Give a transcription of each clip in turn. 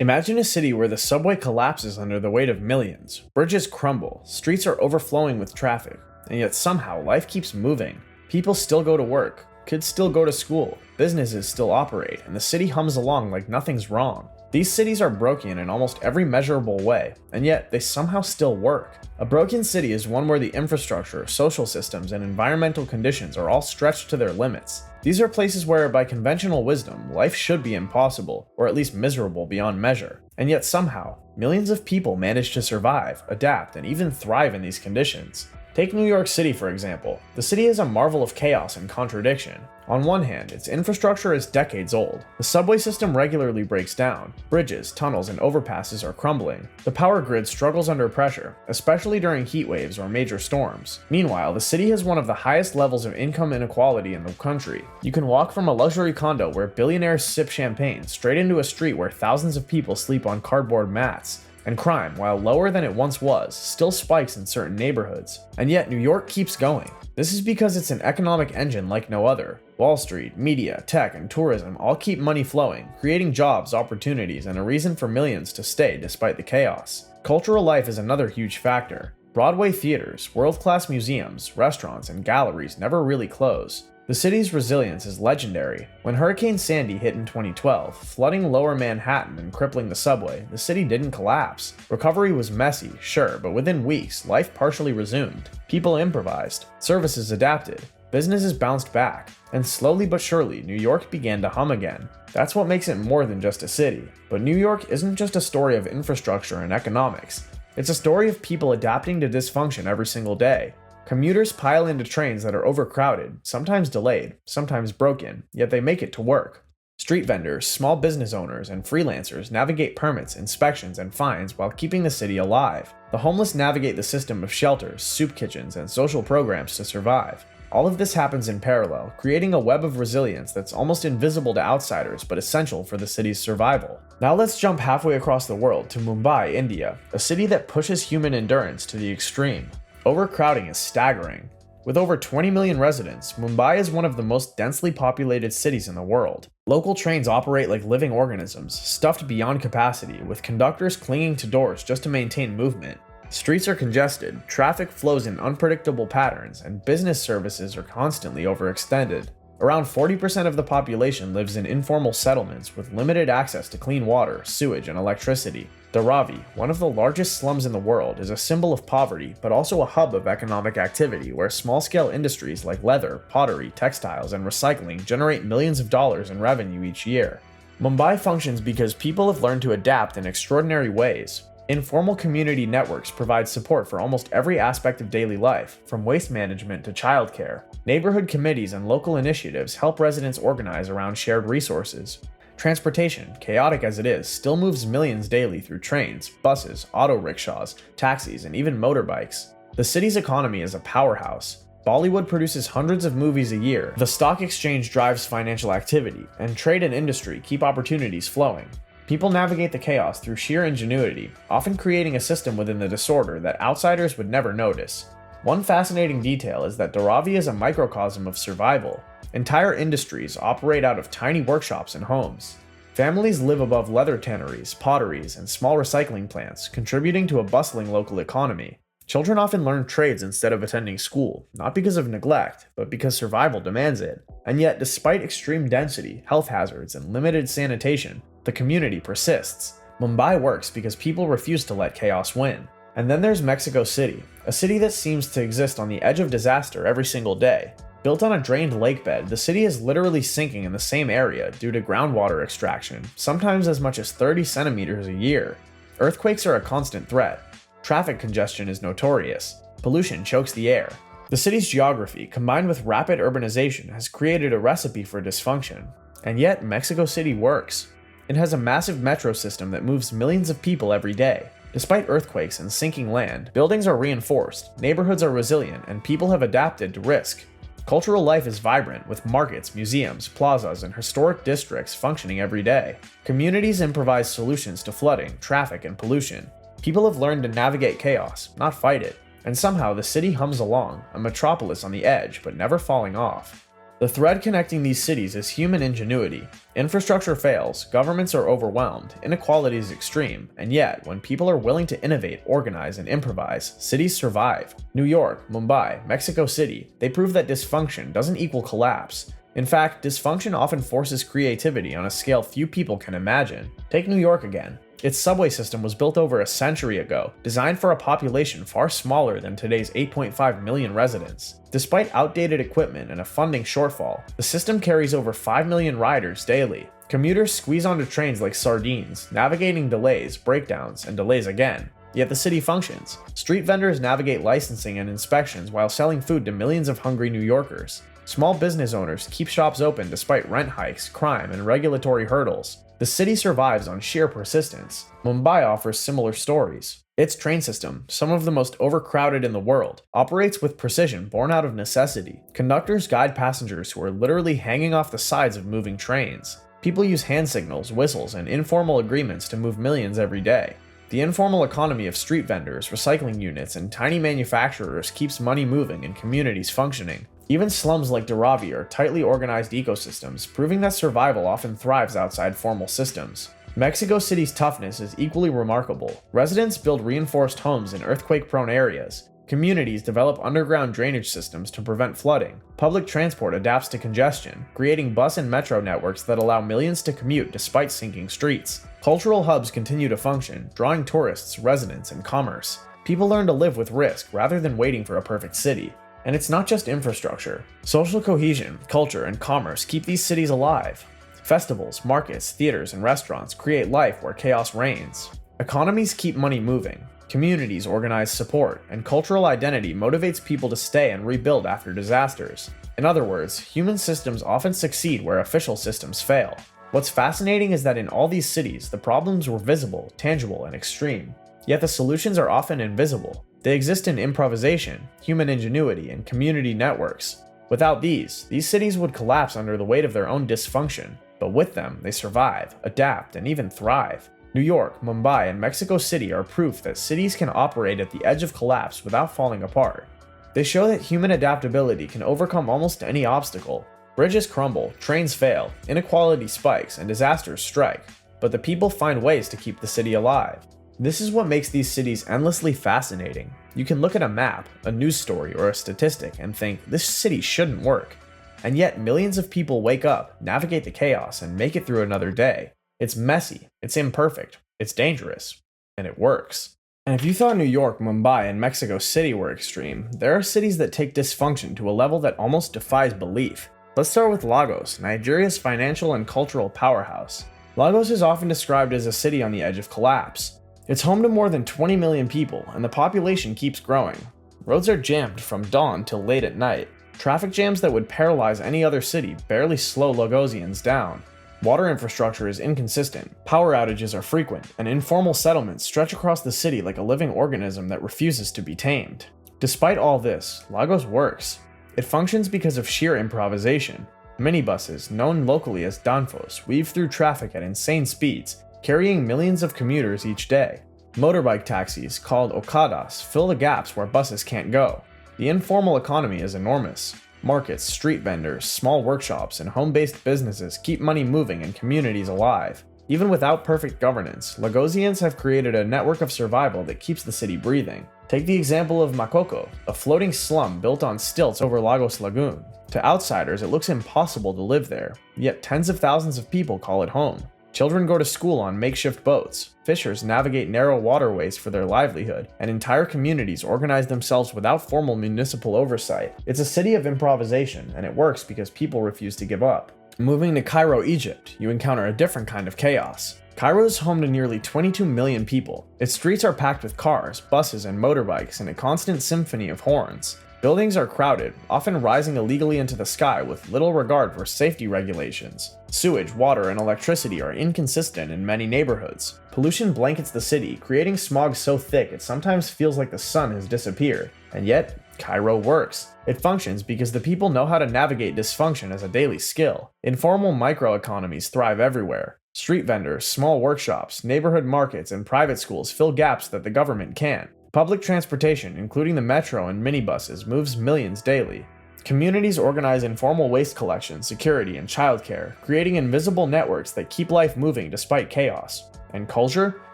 Imagine a city where the subway collapses under the weight of millions, bridges crumble, streets are overflowing with traffic, and yet somehow life keeps moving. People still go to work, kids still go to school, businesses still operate, and the city hums along like nothing's wrong. These cities are broken in almost every measurable way, and yet they somehow still work. A broken city is one where the infrastructure, social systems, and environmental conditions are all stretched to their limits. These are places where, by conventional wisdom, life should be impossible, or at least miserable beyond measure. And yet somehow, millions of people manage to survive, adapt, and even thrive in these conditions. Take New York City, for example. The city is a marvel of chaos and contradiction. On one hand, its infrastructure is decades old. The subway system regularly breaks down. Bridges, tunnels, and overpasses are crumbling. The power grid struggles under pressure, especially during heat waves or major storms. Meanwhile, the city has one of the highest levels of income inequality in the country. You can walk from a luxury condo where billionaires sip champagne straight into a street where thousands of people sleep on cardboard mats. And crime, while lower than it once was, still spikes in certain neighborhoods. And yet New York keeps going. This is because it's an economic engine like no other. Wall Street, media, tech, and tourism all keep money flowing, creating jobs, opportunities, and a reason for millions to stay despite the chaos. Cultural life is another huge factor. Broadway theaters, world-class museums, restaurants, and galleries never really close. The city's resilience is legendary. When Hurricane Sandy hit in 2012, flooding lower Manhattan and crippling the subway, the city didn't collapse. Recovery was messy, sure, but within weeks, life partially resumed. People improvised, services adapted, businesses bounced back, and slowly but surely, New York began to hum again. That's what makes it more than just a city. But New York isn't just a story of infrastructure and economics. It's a story of people adapting to dysfunction every single day. Commuters pile into trains that are overcrowded, sometimes delayed, sometimes broken, yet they make it to work. Street vendors, small business owners, and freelancers navigate permits, inspections, and fines while keeping the city alive. The homeless navigate the system of shelters, soup kitchens, and social programs to survive. All of this happens in parallel, creating a web of resilience that's almost invisible to outsiders but essential for the city's survival. Now let's jump halfway across the world to Mumbai, India, a city that pushes human endurance to the extreme. Overcrowding is staggering. With over 20 million residents, Mumbai is one of the most densely populated cities in the world. Local trains operate like living organisms, stuffed beyond capacity, with conductors clinging to doors just to maintain movement. Streets are congested, traffic flows in unpredictable patterns, and business services are constantly overextended. Around 40% of the population lives in informal settlements with limited access to clean water, sewage, and electricity. Dharavi, one of the largest slums in the world, is a symbol of poverty, but also a hub of economic activity where small-scale industries like leather, pottery, textiles, and recycling generate millions of dollars in revenue each year. Mumbai functions because people have learned to adapt in extraordinary ways. Informal community networks provide support for almost every aspect of daily life, from waste management to childcare. Neighborhood committees and local initiatives help residents organize around shared resources. Transportation, chaotic as it is, still moves millions daily through trains, buses, auto rickshaws, taxis, and even motorbikes. The city's economy is a powerhouse. Bollywood produces hundreds of movies a year, the stock exchange drives financial activity, and trade and industry keep opportunities flowing. People navigate the chaos through sheer ingenuity, often creating a system within the disorder that outsiders would never notice. One fascinating detail is that Dharavi is a microcosm of survival. Entire industries operate out of tiny workshops and homes. Families live above leather tanneries, potteries, and small recycling plants, contributing to a bustling local economy. Children often learn trades instead of attending school, not because of neglect, but because survival demands it. And yet, despite extreme density, health hazards, and limited sanitation, the community persists. Mumbai works because people refuse to let chaos win. And then there's Mexico City, a city that seems to exist on the edge of disaster every single day. Built on a drained lakebed, the city is literally sinking in the same area due to groundwater extraction, sometimes as much as 30 centimeters a year. Earthquakes are a constant threat. Traffic congestion is notorious. Pollution chokes the air. The city's geography, combined with rapid urbanization, has created a recipe for dysfunction. And yet, Mexico City works. It has a massive metro system that moves millions of people every day. Despite earthquakes and sinking land, buildings are reinforced, neighborhoods are resilient, and people have adapted to risk. Cultural life is vibrant, with markets, museums, plazas, and historic districts functioning every day. Communities improvise solutions to flooding, traffic, and pollution. People have learned to navigate chaos, not fight it. And somehow the city hums along, a metropolis on the edge, but never falling off. The thread connecting these cities is human ingenuity. Infrastructure fails, governments are overwhelmed, inequality is extreme, and yet, when people are willing to innovate, organize, and improvise, cities survive. New York, Mumbai, Mexico City, they prove that dysfunction doesn't equal collapse. In fact, dysfunction often forces creativity on a scale few people can imagine. Take New York again. Its subway system was built over a century ago, designed for a population far smaller than today's 8.5 million residents. Despite outdated equipment and a funding shortfall, the system carries over 5 million riders daily. Commuters squeeze onto trains like sardines, navigating delays, breakdowns, and delays again. Yet the city functions. Street vendors navigate licensing and inspections while selling food to millions of hungry New Yorkers. Small business owners keep shops open despite rent hikes, crime, and regulatory hurdles. The city survives on sheer persistence. Mumbai offers similar stories. Its train system, some of the most overcrowded in the world, operates with precision born out of necessity. Conductors guide passengers who are literally hanging off the sides of moving trains. People use hand signals, whistles, and informal agreements to move millions every day. The informal economy of street vendors, recycling units, and tiny manufacturers keeps money moving and communities functioning. Even slums like Dharavi are tightly organized ecosystems, proving that survival often thrives outside formal systems. Mexico City's toughness is equally remarkable. Residents build reinforced homes in earthquake-prone areas. Communities develop underground drainage systems to prevent flooding. Public transport adapts to congestion, creating bus and metro networks that allow millions to commute despite sinking streets. Cultural hubs continue to function, drawing tourists, residents, and commerce. People learn to live with risk rather than waiting for a perfect city. And it's not just infrastructure. Social cohesion, culture, and commerce keep these cities alive. Festivals, markets, theaters, and restaurants create life where chaos reigns. Economies keep money moving. Communities organize support, and cultural identity motivates people to stay and rebuild after disasters. In other words, human systems often succeed where official systems fail. What's fascinating is that in all these cities, the problems were visible, tangible, and extreme. Yet the solutions are often invisible. They exist in improvisation, human ingenuity, and community networks. Without these cities would collapse under the weight of their own dysfunction. But with them, they survive, adapt, and even thrive. New York, Mumbai, and Mexico City are proof that cities can operate at the edge of collapse without falling apart. They show that human adaptability can overcome almost any obstacle. Bridges crumble, trains fail, inequality spikes, and disasters strike. But the people find ways to keep the city alive. This is what makes these cities endlessly fascinating. You can look at a map, a news story, or a statistic and think, this city shouldn't work. And yet millions of people wake up, navigate the chaos, and make it through another day. It's messy, it's imperfect, it's dangerous, and it works. And if you thought New York, Mumbai, and Mexico City were extreme, there are cities that take dysfunction to a level that almost defies belief. Let's start with Lagos, Nigeria's financial and cultural powerhouse. Lagos is often described as a city on the edge of collapse. It's home to more than 20 million people, and the population keeps growing. Roads are jammed from dawn till late at night. Traffic jams that would paralyze any other city barely slow Lagosians down. Water infrastructure is inconsistent, power outages are frequent, and informal settlements stretch across the city like a living organism that refuses to be tamed. Despite all this, Lagos works. It functions because of sheer improvisation. Minibuses, known locally as danfos, weave through traffic at insane speeds, carrying millions of commuters each day. Motorbike taxis, called okadas, fill the gaps where buses can't go. The informal economy is enormous. Markets, street vendors, small workshops, and home-based businesses keep money moving and communities alive. Even without perfect governance, Lagosians have created a network of survival that keeps the city breathing. Take the example of Makoko, a floating slum built on stilts over Lagos Lagoon. To outsiders, it looks impossible to live there, yet tens of thousands of people call it home. Children go to school on makeshift boats, fishers navigate narrow waterways for their livelihood, and entire communities organize themselves without formal municipal oversight. It's a city of improvisation, and it works because people refuse to give up. Moving to Cairo, Egypt, you encounter a different kind of chaos. Cairo is home to nearly 22 million people. Its streets are packed with cars, buses, and motorbikes in a constant symphony of horns. Buildings are crowded, often rising illegally into the sky with little regard for safety regulations. Sewage, water, and electricity are inconsistent in many neighborhoods. Pollution blankets the city, creating smog so thick it sometimes feels like the sun has disappeared. And yet, Cairo works. It functions because the people know how to navigate dysfunction as a daily skill. Informal microeconomies thrive everywhere. Street vendors, small workshops, neighborhood markets, and private schools fill gaps that the government can't. Public transportation, including the metro and minibuses, moves millions daily. Communities organize informal waste collection, security, and childcare, creating invisible networks that keep life moving despite chaos. And culture?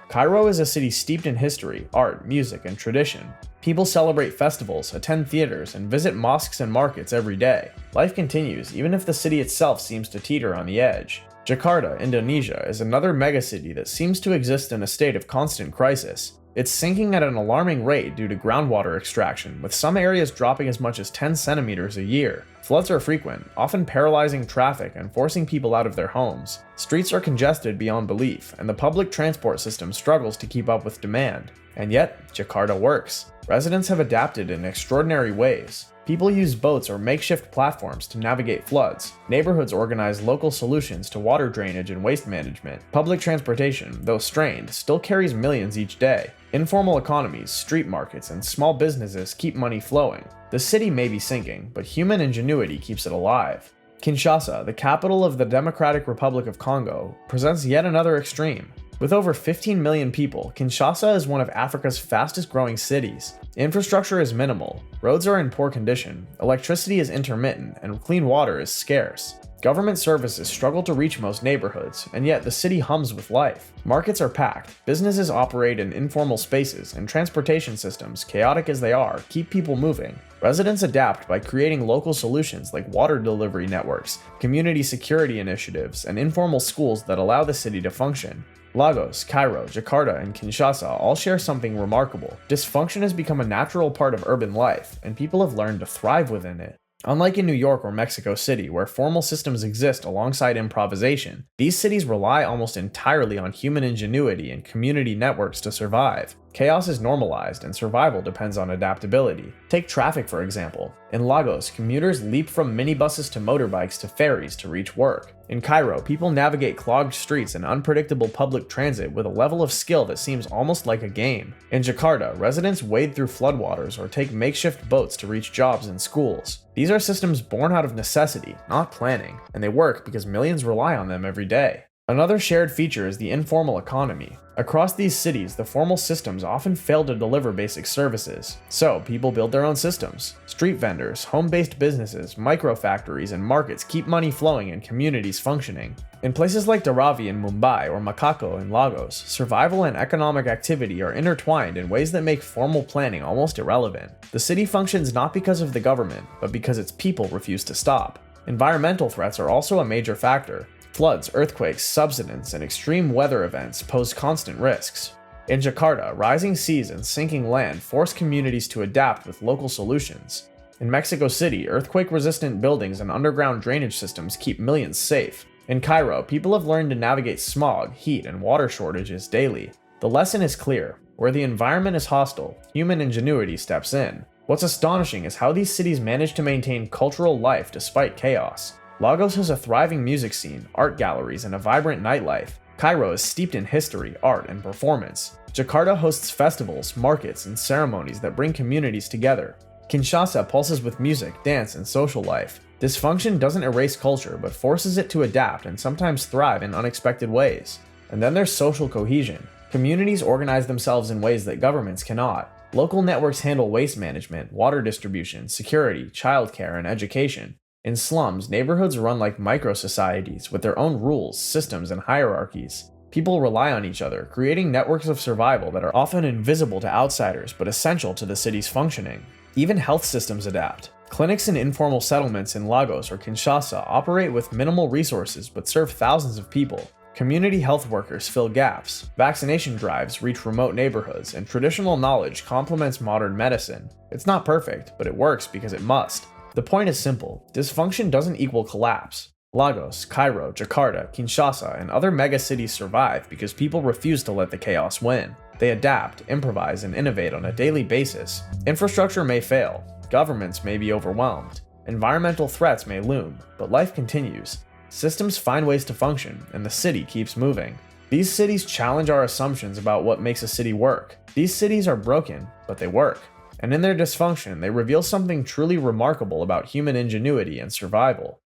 Cairo is a city steeped in history, art, music, and tradition. People celebrate festivals, attend theaters, and visit mosques and markets every day. Life continues, even if the city itself seems to teeter on the edge. Jakarta, Indonesia, is another megacity that seems to exist in a state of constant crisis. It's sinking at an alarming rate due to groundwater extraction, with some areas dropping as much as 10 centimeters a year. Floods are frequent, often paralyzing traffic and forcing people out of their homes. Streets are congested beyond belief, and the public transport system struggles to keep up with demand. And yet, Jakarta works. Residents have adapted in extraordinary ways. People use boats or makeshift platforms to navigate floods. Neighborhoods organize local solutions to water drainage and waste management. Public transportation, though strained, still carries millions each day. Informal economies, street markets, and small businesses keep money flowing. The city may be sinking, but human ingenuity keeps it alive. Kinshasa, the capital of the Democratic Republic of Congo, presents yet another extreme. With over 15 million people, Kinshasa is one of Africa's fastest growing cities. Infrastructure is minimal, roads are in poor condition, electricity is intermittent, and clean water is scarce. Government services struggle to reach most neighborhoods, and yet the city hums with life. Markets are packed, businesses operate in informal spaces, and transportation systems, chaotic as they are, keep people moving. Residents adapt by creating local solutions like water delivery networks, community security initiatives, and informal schools that allow the city to function. Lagos, Cairo, Jakarta, and Kinshasa all share something remarkable. Dysfunction has become a natural part of urban life, and people have learned to thrive within it. Unlike in New York or Mexico City, where formal systems exist alongside improvisation, these cities rely almost entirely on human ingenuity and community networks to survive. Chaos is normalized, and survival depends on adaptability. Take traffic, for example. In Lagos, commuters leap from minibuses to motorbikes to ferries to reach work. In Cairo, people navigate clogged streets and unpredictable public transit with a level of skill that seems almost like a game. In Jakarta, residents wade through floodwaters or take makeshift boats to reach jobs and schools. These are systems born out of necessity, not planning, and they work because millions rely on them every day. Another shared feature is the informal economy. Across these cities, the formal systems often fail to deliver basic services, so people build their own systems. Street vendors, home-based businesses, micro-factories, and markets keep money flowing and communities functioning. In places like Dharavi in Mumbai or Makako in Lagos, survival and economic activity are intertwined in ways that make formal planning almost irrelevant. The city functions not because of the government, but because its people refuse to stop. Environmental threats are also a major factor. Floods, earthquakes, subsidence, and extreme weather events pose constant risks. In Jakarta, rising seas and sinking land force communities to adapt with local solutions. In Mexico City, earthquake-resistant buildings and underground drainage systems keep millions safe. In Cairo, people have learned to navigate smog, heat, and water shortages daily. The lesson is clear. Where the environment is hostile, human ingenuity steps in. What's astonishing is how these cities manage to maintain cultural life despite chaos. Lagos has a thriving music scene, art galleries, and a vibrant nightlife. Cairo is steeped in history, art, and performance. Jakarta hosts festivals, markets, and ceremonies that bring communities together. Kinshasa pulses with music, dance, and social life. Dysfunction doesn't erase culture, but forces it to adapt and sometimes thrive in unexpected ways. And then there's social cohesion. Communities organize themselves in ways that governments cannot. Local networks handle waste management, water distribution, security, childcare, and education. In slums, neighborhoods run like micro-societies with their own rules, systems, and hierarchies. People rely on each other, creating networks of survival that are often invisible to outsiders but essential to the city's functioning. Even health systems adapt. Clinics in informal settlements in Lagos or Kinshasa operate with minimal resources but serve thousands of people. Community health workers fill gaps, vaccination drives reach remote neighborhoods, and traditional knowledge complements modern medicine. It's not perfect, but it works because it must. The point is simple. Dysfunction doesn't equal collapse. Lagos, Cairo, Jakarta, Kinshasa, and other megacities survive because people refuse to let the chaos win. They adapt, improvise, and innovate on a daily basis. Infrastructure may fail, governments may be overwhelmed, environmental threats may loom, but life continues. Systems find ways to function, and the city keeps moving. These cities challenge our assumptions about what makes a city work. These cities are broken, but they work. And in their dysfunction, they reveal something truly remarkable about human ingenuity and survival.